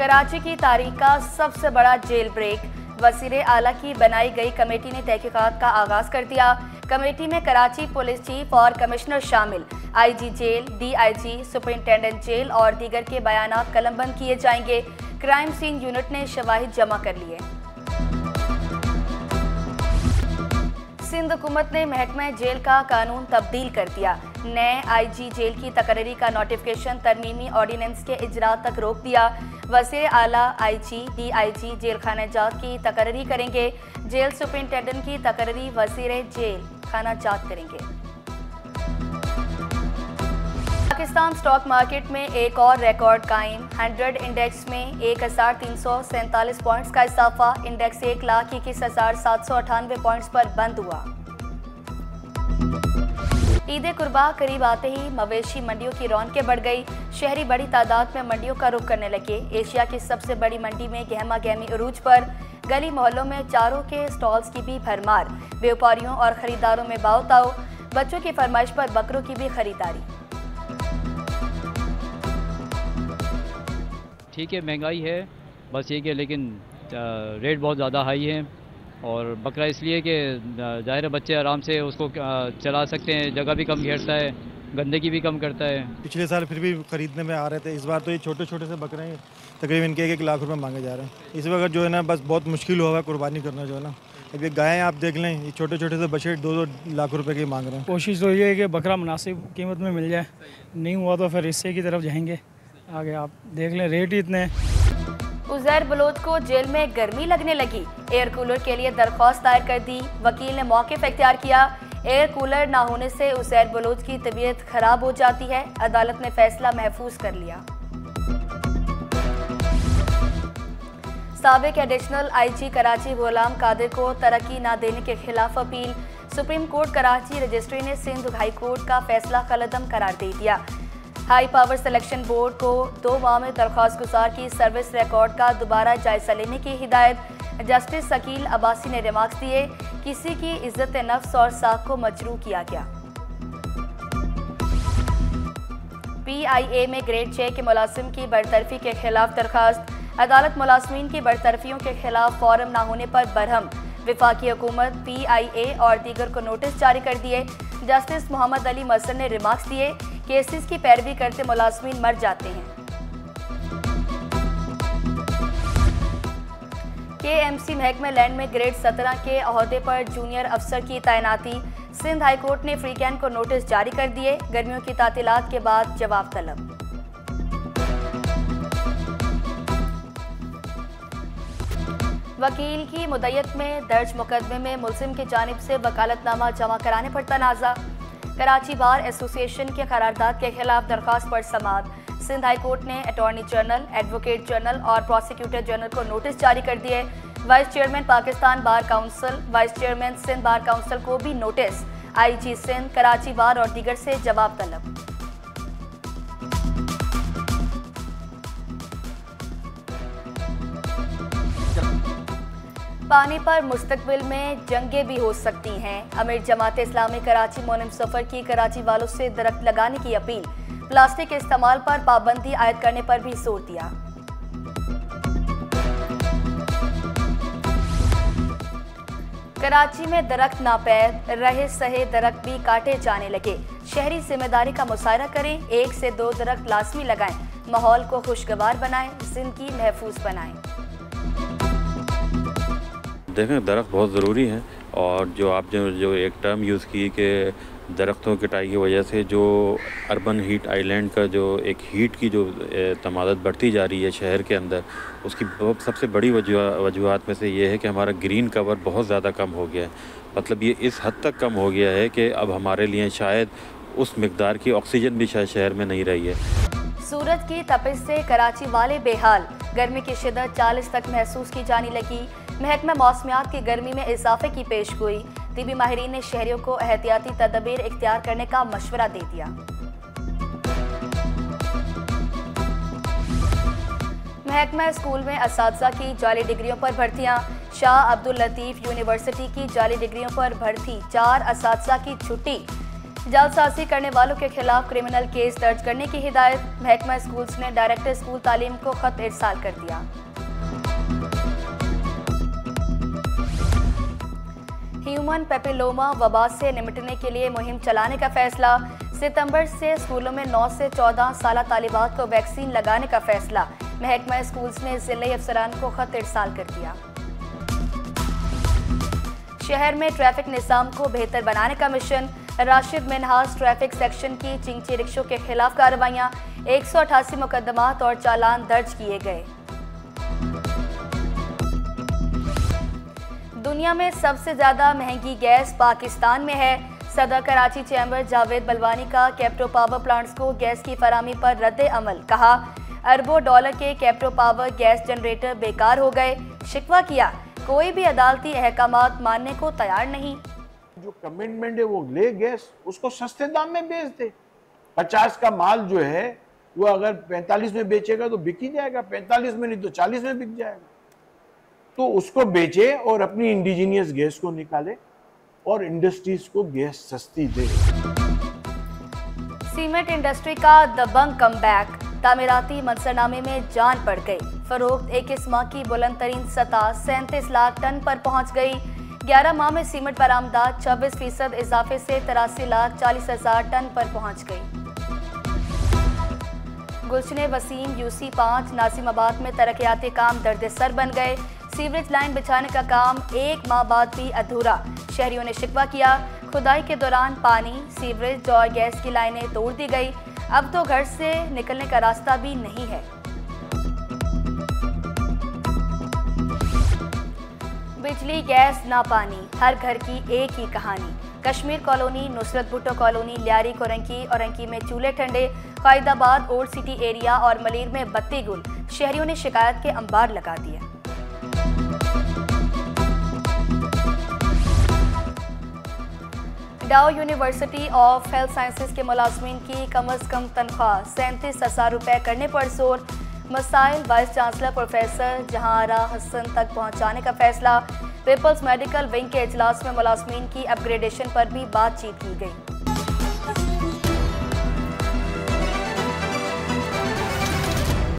कराची की तारीख का सबसे बड़ा जेल ब्रेक। वज़ीर आला की बनाई गई कमेटी ने तहकीकात का आगाज कर दिया। कमेटी में कराची पुलिस चीफ और कमिश्नर शामिल। IG jail, DIG, superintendent jail और दीगर के बयानात कलमबंद किए जाएंगे। क्राइम सीन यूनिट ने शवाहिद जमा कर लिए। सिंध हुकूमत ने महकमा जेल का कानून तब्दील कर दिया। नए आईजी जेल की तकरीरी का नोटिफिकेशन तरमीमी ऑर्डिनेंस के इजरा तक रोक दिया। वज़ीर आला आईजी, डीआईजी जेल खाना जात की तकरीरी करेंगे। जेल सुपरिंटेंडेंट की तकरीरी वज़ीर जेल खाना जात करेंगे। पाकिस्तान स्टॉक मार्केट में एक और रिकॉर्ड कायम। 100 इंडेक्स में 1347 पॉइंट्स का इजाफा। इंडेक्स 1,21,798 पॉइंट्स पर बंद हुआ। ईद कुर्बा करीब आते ही मवेशी मंडियों की रौनकें बढ़ गई। शहरी बड़ी तादाद में मंडियों का रुख करने लगे। एशिया की सबसे बड़ी मंडी में गहमा गहमी उरूज पर। गली मोहल्लों में चारों के स्टॉल्स की भी भरमार। व्यापारियों और खरीदारों में बावताव। बच्चों की फरमाइश पर बकरों की भी खरीदारी। ठीक है, महंगाई है बस ये कि, लेकिन रेट बहुत ज़्यादा हाई है। और बकरा इसलिए कि ज़ाहिर बच्चे आराम से उसको चला सकते हैं, जगह भी कम घेरता है, गंदगी भी कम करता है। पिछले साल फिर भी ख़रीदने में आ रहे थे, इस बार तो ये छोटे छोटे से बकरे हैं, तकरीबन इनके 1 लाख रुपए मांगे जा रहे हैं। इस वक्त जो है ना बस बहुत मुश्किल होगा कुर्बानी करना जो है ना। अब ये गायें आप देख लें, ये छोटे छोटे से बछड़े 2-2 लाख रुपए की मांग रहे हैं। कोशिश तो ये है कि बकरा मुनासिब कीमत में मिल जाए, नहीं हुआ तो फिर इससे की तरफ जाएंगे। आगे आप देख लें रेट ही इतने हैं। उज़ैर बलोच को जेल में गर्मी लगने लगी। एयर कूलर के लिए दरख्वास्त दायर कर दी। वकील ने मौक़िफ़ इख्तियार किया। एयर कूलर ना होने से उज़ैर बलोच की तबीयत खराब हो जाती है। अदालत ने फैसला महफूज कर लिया। साबिक एडिशनल आईजी कराची गुलाम कादिर को तरक्की न देने के खिलाफ appeal. Supreme court Karachi registry ने सिंध हाई कोर्ट का फैसला कलअदम करार दे दिया। हाई पावर सिलेक्शन बोर्ड को 2 माह में दरख्वास्त गुजार की सर्विस रिकॉर्ड का दोबारा जायजा लेने की हिदायत। जस्टिस शकील अब्बासी ने रिमार्क्स दिए, किसी की इज्जत नफ्स और साख को मजरूह किया गया। PIA में ग्रेड 6 के मुलाजिम की बरतरफी के खिलाफ दरखास्त। अदालत मुलाजिमीन की बरतरफियों के खिलाफ फॉर्म न होने पर बरहम। वफाकी हुकूमत PIA और दीगर को नोटिस जारी कर दिए। जस्टिस मोहम्मद अली मसर ने रिमार्क्स दिए, केसेस की पैरवी करते मुलाजिमीन मर जाते हैं। KMC महकमे लैंड में ग्रेड 17 के ओहदे पर जूनियर अफसर की तैनाती। सिंध हाई कोर्ट ने फ्रीकैन को नोटिस जारी कर दिए। गर्मियों की तातीलात के बाद जवाब तलब। वकील की मुद्दत में दर्ज मुकदमे में मुलजिम की जानिब से वकालतनामा जमा कराने पर तनाज़ा। कराची बार एसोसिएशन के करारदाद के खिलाफ दरख्वास्त पर समाअत। सिंध हाई कोर्ट ने अटॉर्नी जनरल, एडवोकेट जनरल और प्रोसिक्यूटर जनरल को नोटिस जारी कर दिए। Vice chairman Pakistan bar council, vice chairman Sindh bar council को भी notice. IG Sindh, Karachi bar और दीगर से जवाब तलब। पानी पर मुस्तकबिल में जंगें भी हो सकती हैं। अमीर जमात इस्लामी कराची मोनिम सफर की कराची वालों से दरख्त लगाने की अपील। प्लास्टिक के इस्तेमाल पर पाबंदी आयद करने पर भी जोर दिया। कराची में दरख्त नापैद, रहे सहे दरख्त भी काटे जाने लगे। शहरी जिम्मेदारी का मुशायरा करें, 1 से 2 दरख्त लाजमी लगाएं। माहौल को खुशगवार बनाएं, जिंदगी महफूज बनाएं। देखें, दरख्त बहुत ज़रूरी है। और जो आप जो एक टर्म यूज़ की कि दरख्तों की कटाई की वजह से जो अर्बन हीट आइलैंड का जो एक हीट की जो तमादत बढ़ती जा रही है शहर के अंदर, उसकी सबसे बड़ी वजूहात में से ये है कि हमारा ग्रीन कवर बहुत ज़्यादा कम हो गया है। मतलब ये इस हद तक कम हो गया है कि अब हमारे लिए शायद उस मिकदार की ऑक्सीजन भी शायद शहर में नहीं रही है। सूरज की तपिश से कराची वाले बेहाल। गर्मी की शिद्दत 40 तक महसूस की जाने लगी। महकमा मौसमियात की गर्मी में इजाफे की पेशगोई। तिबी माहिरीन ने शहरियों को एहतियाती तदबीर इख्तियार करने का मशवरा दे दिया। महकमा स्कूल में असातिज़ा की जाली डिग्रियों पर भर्तियां। शाह अब्दुल लतीफ़ यूनिवर्सिटी की जाली डिग्रियों पर भर्ती, 4 असातिज़ा की छुट्टी। जालसाजी करने वालों के खिलाफ क्रिमिनल केस दर्ज करने की हिदायत। महकमा स्कूल्स ने डायरेक्टर स्कूल तालीम को खत इरसाल कर दिया। ह्यूमन पेपिलोमा वबा से निपटने के लिए मुहिम चलाने का फैसला। सितंबर से स्कूलों में 9 से 14 साल तालिबात को वैक्सीन लगाने का फैसला। महकमा स्कूल्स ने जिले अफसरान को खत इरसाल कर दिया। शहर में ट्रैफिक निज़ाम को बेहतर बनाने का mission. Rashid Minhas traffic section की चिंची रिक्शों के खिलाफ कार्रवाइयां। 188 मुकदमात और चालान दर्ज किए गए। दुनिया में सबसे ज्यादा महंगी गैस पाकिस्तान में है। सदर कराची चैम्बर जावेद बलवानी का कैप्टो पावर प्लांट्स को गैस की फराहमी पर रद्द अमल। कहा, अरबों डॉलर के कैप्टो पावर गैस जनरेटर बेकार हो गए। शिकवा किया, कोई भी अदालती अहकामात मानने को तैयार नहीं। जो कमिटमेंट है वो ले गैस, उसको सस्ते दाम में बेच दे। 50 का माल जो है वो अगर 45 में बेचेगा तो बिक ही जाएगा, 45 में नहीं तो 40 में बिक जाएगा। तो उसको बेचे और अपनी इंडिजीनियस गैस को निकाले और इंडस्ट्रीज को गैस सस्ती दे। सीमेंट इंडस्ट्री का दबंग कमबैक। तामीराती मंजरनामे में जान पड़ गई। फरोख्त 21 माह की बुलंद तरीन सतह 37 लाख टन पर पहुंच गई। 11 माह में सीमेंट बरामदात 26% इजाफे से 83,40,000 टन पर पहुंच गई। गुलशन वसीम यूसी 5 नासिमाबाद में तरक्याती काम दर्द-ए-सर बन गए। सीवरेज लाइन बिछाने का काम 1 माह बाद भी अधूरा। शहरियों ने शिकवा किया, खुदाई के दौरान पानी, सीवरेज और गैस की लाइनें तोड़ दी गई। अब तो घर से निकलने का रास्ता भी नहीं है। बिजली, गैस, ना पानी, हर घर की एक ही कहानी। कश्मीर कॉलोनी, नुसरत भुट्टो कॉलोनी, लियारी कोरंकी और अंकी में चूल्हे ठंडे। कायदाबाद, ओल्ड सिटी एरिया और मलीर में बत्ती गुल। शहरियों ने शिकायत के अंबार लगा दिए। डाउ यूनिवर्सिटी ऑफ हेल्थ साइंसेज के मुलाजमीन की कम अज़ कम तनख्वाह 37,000 रुपये करने पर जोर। मसाइल vice chancellor professor Jahanara Hasan तक पहुंचाने का फैसला। पीपल्स मेडिकल विंग के इजलास में मुलाजमीन की अपग्रेडेशन पर भी बातचीत की गई।